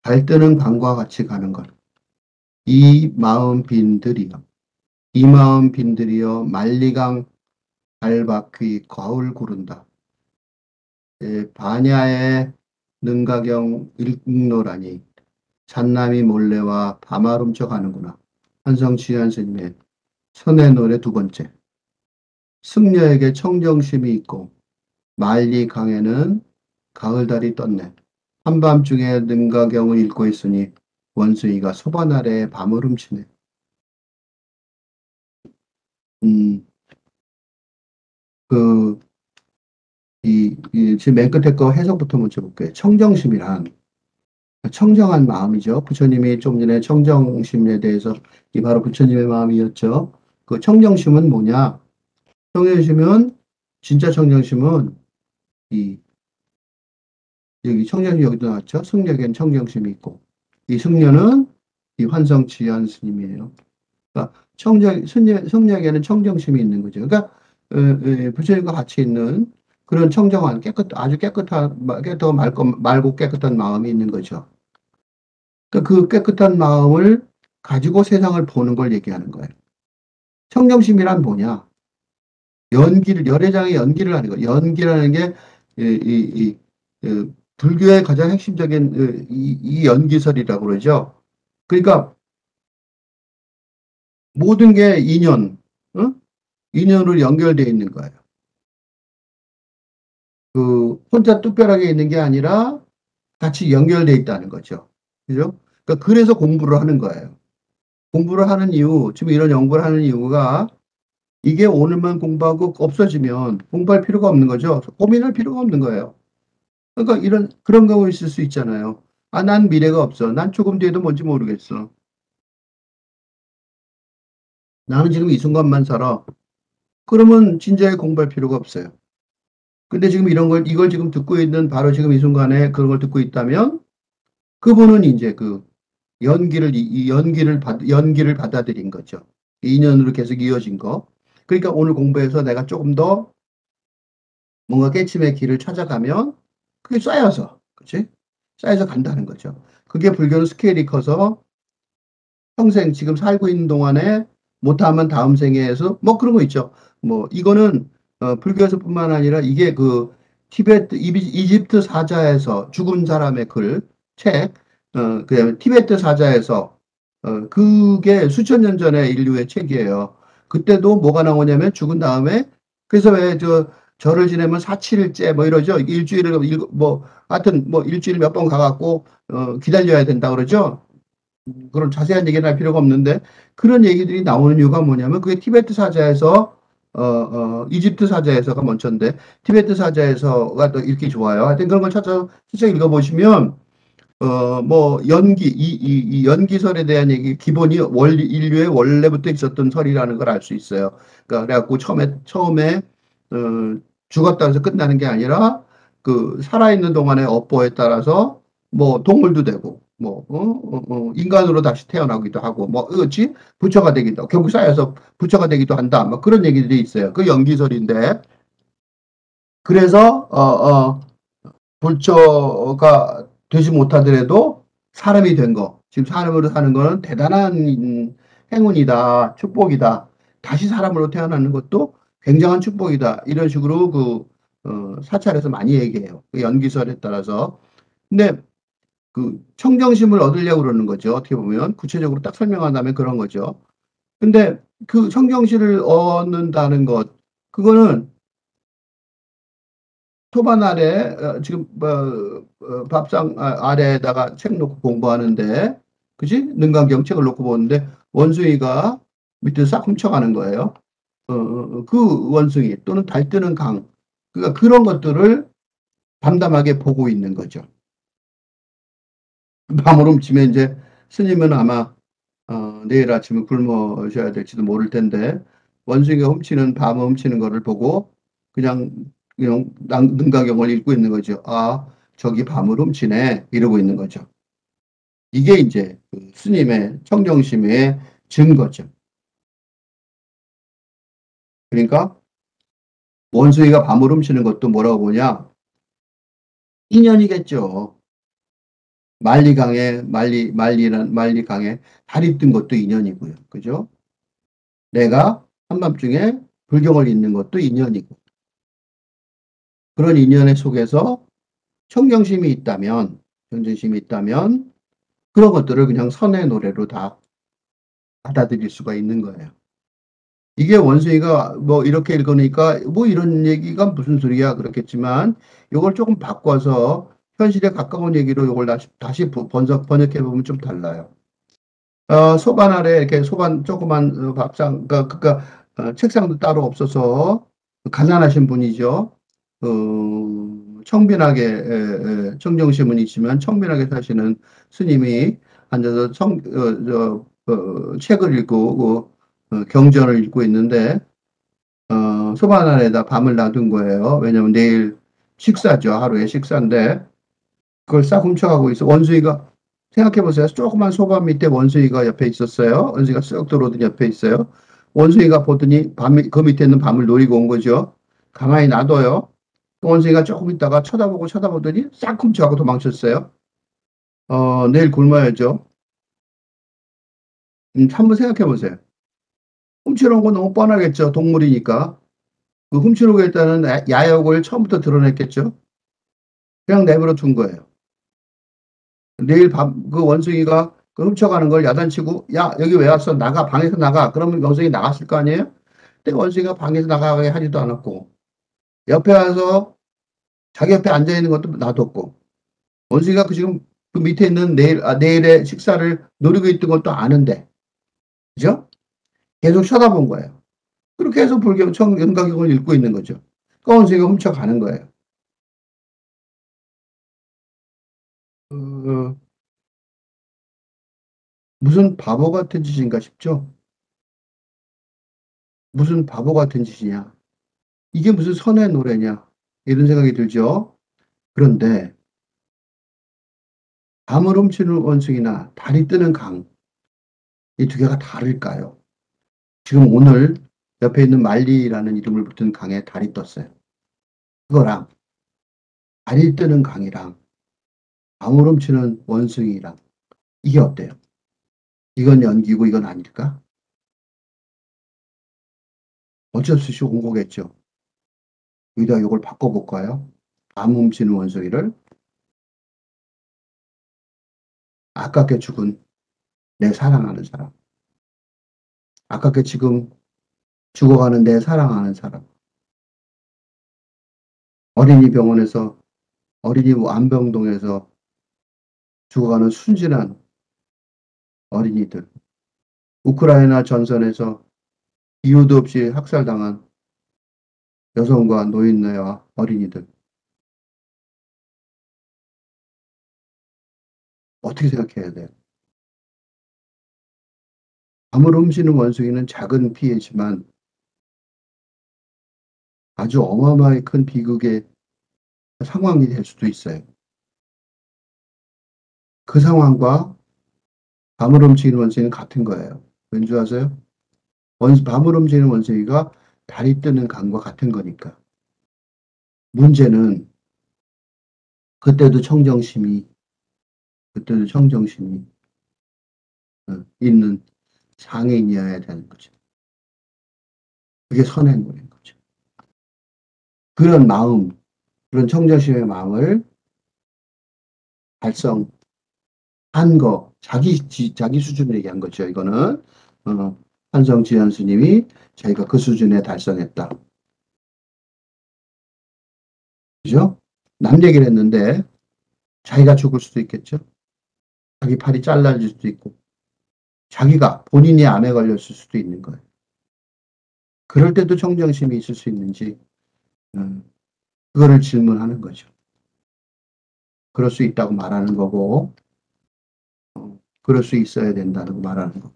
달뜨는 강과 같이 가는 것. 이 마음 빈들이여. 이 마음 빈들이여 만리강 발바퀴 거울 구른다. 반야의 능가경 일국노라니 잔남이 몰래와 밤을 훔쳐가는구나. 한성취한 스님의 선의 노래 두 번째. 승려에게 청정심이 있고 만리 강에는 가을달이 떴네. 한밤중에 능가경을 읽고 있으니 원숭이가 소반 아래에 밤을 훔치네. 음, 그, 지금 맨 끝에 거 해석부터 먼저 볼게요. 청정심이란 청정한 마음이죠. 부처님이 좀 전에 청정심에 대해서 이 바로 부처님의 마음이었죠. 그 청정심은 뭐냐? 청정심은 진짜 청정심은 이 여기 청정심 여기도 나왔죠. 승려에게는 청정심이 있고 이 승려는 이 환성치한 스님이에요. 그러니까 승려에게는 청정심이 있는 거죠. 그러니까 부처님과 같이 있는 그런 청정한 아주 깨끗하고 맑고 깨끗한 마음이 있는 거죠. 그러니까 그 깨끗한 마음을 가지고 세상을 보는 걸 얘기하는 거예요. 청정심이란 뭐냐? 열애장의 연기를 하는 거예요. 연기라는 게, 불교의 가장 핵심적인 이 연기설이라고 그러죠. 그러니까 모든 게 어? 인연으로 연결되어 있는 거예요. 혼자 뚝배하게 있는 게 아니라 같이 연결되어 있다는 거죠. 그죠? 그러니까 그래서 공부를 하는 거예요. 공부를 하는 이유, 지금 이런 연구를 하는 이유가 이게 오늘만 공부하고 없어지면 공부할 필요가 없는 거죠. 고민할 필요가 없는 거예요. 그러니까 그런 경우 있을 수 있잖아요. 아, 난 미래가 없어. 난 조금 뒤에도 뭔지 모르겠어. 나는 지금 이 순간만 살아. 그러면 진지하게 공부할 필요가 없어요. 근데 지금 이걸 지금 듣고 있는 바로 지금 이 순간에 그런 걸 듣고 있다면 그분은 이제 그 연기를 받아들인 거죠. 인연으로 계속 이어진 거. 그러니까 오늘 공부해서 내가 조금 더 뭔가 깨침의 길을 찾아가면 그게 쌓여서, 그치? 쌓여서 간다는 거죠. 그게 불교는 스케일이 커서 평생 지금 살고 있는 동안에 못하면 다음 생에서 뭐 그런 거 있죠. 뭐 이거는 불교에서뿐만 아니라 이게 그 이집트 사자에서 죽은 사람의 글, 책, 그다음에 티베트 사자에서 그게 수천 년 전에 인류의 책이에요. 그때도 뭐가 나오냐면 죽은 다음에 그래서 왜 절을 지내면 사칠일째 뭐 이러죠. 뭐 하여튼 뭐 일주일 몇 번 가갖고 기다려야 된다 그러죠. 그런 자세한 얘기는 할 필요가 없는데 그런 얘기들이 나오는 이유가 뭐냐면 그게 티베트 사자에서 이집트 사자에서가 먼저인데 티베트 사자에서가 또 읽기 좋아요. 하여튼 그런 걸 찾아서 슬쩍 읽어보시면 뭐 이 연기설에 대한 얘기 기본이 인류의 원래부터 있었던 설이라는 걸 알 수 있어요. 그러니까 그래갖고 처음에 죽었다 해서 끝나는 게 아니라 그 살아있는 동안의 업보에 따라서 뭐 동물도 되고 인간으로 다시 태어나기도 하고 뭐 그렇지 부처가 되기도 결국 쌓여서 부처가 되기도 한다 뭐 그런 얘기들이 있어요. 그 연기설인데 그래서 부처가 되지 못하더라도 사람이 된 거, 지금 사람으로 사는 거는 대단한 행운이다, 축복이다. 다시 사람으로 태어나는 것도 굉장한 축복이다. 이런 식으로 사찰에서 많이 얘기해요. 그 연기설에 따라서. 근데 그 청정심을 얻으려고 그러는 거죠. 어떻게 보면 구체적으로 딱 설명한다면 그런 거죠. 근데 그 청정심을 얻는다는 것, 그거는 토반 아래 지금 밥상 아래에다가 책 놓고 공부하는데 그지? 능강경책을 놓고 보는데 원숭이가 밑에 싹 훔쳐가는 거예요. 그 원숭이 또는 달뜨는 강 그러니까 그런 것들을 담담하게 보고 있는 거죠. 밤을 훔치면 이제 스님은 아마 내일 아침에 굶으셔야 될지도 모를 텐데 원숭이가 밤을 훔치는 거를 보고 그냥 능가경을 읽고 있는 거죠. 아, 저기 밤을 훔치네 이러고 있는 거죠. 이게 이제 그 스님의 청정심의 증거죠. 그러니까 원숭이가 밤을 훔치는 것도 뭐라고 보냐? 인연이겠죠. 만리강에 달이 뜬 것도 인연이고요. 그죠? 내가 한밤중에 불경을 읽는 것도 인연이고. 그런 인연의 속에서 청정심이 있다면, 청정심이 있다면, 그런 것들을 그냥 선의 노래로 다 받아들일 수가 있는 거예요. 이게 원숭이가 뭐 이렇게 읽으니까 뭐 이런 얘기가 무슨 소리야 그렇겠지만 이걸 조금 바꿔서 현실에 가까운 얘기로 이걸 다시 번역해 보면 좀 달라요. 소반 아래 이렇게 소반 조그만 밥상 책상도 따로 없어서 가난하신 분이죠. 청빈하게 청정신은 있지만 청빈하게 사시는 스님이 앉아서 책을 읽고 경전을 읽고 있는데 소반 안에다 밤을 놔둔 거예요. 왜냐면 내일 식사죠. 하루의 식사인데 그걸 싹 훔쳐가고 있어. 원숭이가 생각해보세요. 조그만 소반 밑에 원숭이가 옆에 있었어요. 원숭이가 쓱 들어오더니 옆에 있어요. 원숭이가 보더니 그 밑에 있는 밤을 노리고 온 거죠. 가만히 놔둬요. 원숭이가 조금 있다가 쳐다보더니 싹 훔쳐가고 도망쳤어요. 내일 굶어야죠. 한번 생각해보세요. 훔치러 온 건 너무 뻔하겠죠. 동물이니까. 그 훔치러 오겠다는 야욕을 처음부터 드러냈겠죠. 그냥 내버려 둔 거예요. 내일 그 원숭이가 그 훔쳐가는 걸 야단치고, 야, 여기 왜 왔어? 나가, 방에서 나가. 그러면 원숭이 나갔을 거 아니에요? 근데 원숭이가 방에서 나가게 하지도 않았고, 옆에 와서 자기 옆에 앉아 있는 것도 놔뒀고, 원숭이가 지금 그 밑에 있는 내일의 식사를 노리고 있던 것도 아는데, 그죠? 계속 쳐다본 거예요. 그렇게 해서 연가경을 읽고 있는 거죠. 그러니까 원숭이가 훔쳐가는 거예요. 어, 무슨 바보 같은 짓인가 싶죠? 무슨 바보 같은 짓이냐? 이게 무슨 선의 노래냐? 이런 생각이 들죠? 그런데 밤을 훔치는 원숭이나 달이 뜨는 강, 이 두 개가 다를까요? 지금 오늘 옆에 있는 말리라는 이름을 붙은 강에 달이 떴어요. 그거랑 달이 뜨는 강이랑 밤을 훔치는 원숭이랑 이게 어때요? 이건 연기고 이건 아닐까? 어쩔 수 없이 온 거겠죠. 여기다 이걸 바꿔볼까요? 밤 훔치는 원숭이를 아깝게 죽은 내 사랑하는 사람. 아깝게 지금 죽어가는 내 사랑하는 사람. 어린이 병원에서, 어린이 안병동에서 죽어가는 순진한 어린이들. 우크라이나 전선에서 이유도 없이 학살당한 여성과 노인네와 어린이들. 어떻게 생각해야 돼요? 밤을 훔치는 원숭이는 작은 피해지만 아주 어마어마하게 큰 비극의 상황이 될 수도 있어요. 그 상황과 밤을 훔치는 원숭이는 같은 거예요. 왠지 아세요? 밤을 훔치는 원숭이가 달이 뜨는 강과 같은 거니까. 문제는 그때도 청정심이, 그때도 청정심이 있는 상인이어야 되는 거죠. 그게 선의 노래인 거죠. 그런 마음, 그런 청정심의 마음을 달성한 거, 자기 수준을 얘기한 거죠. 이거는, 한성지연 스님이 자기가 그 수준에 달성했다. 그죠? 남 얘기를 했는데, 자기가 죽을 수도 있겠죠? 자기 팔이 잘라질 수도 있고, 자기가 본인이 암에 걸렸을 수도 있는 거예요. 그럴 때도 청정심이 있을 수 있는지, 그거를 질문하는 거죠. 그럴 수 있다고 말하는 거고, 그럴 수 있어야 된다고 말하는 거.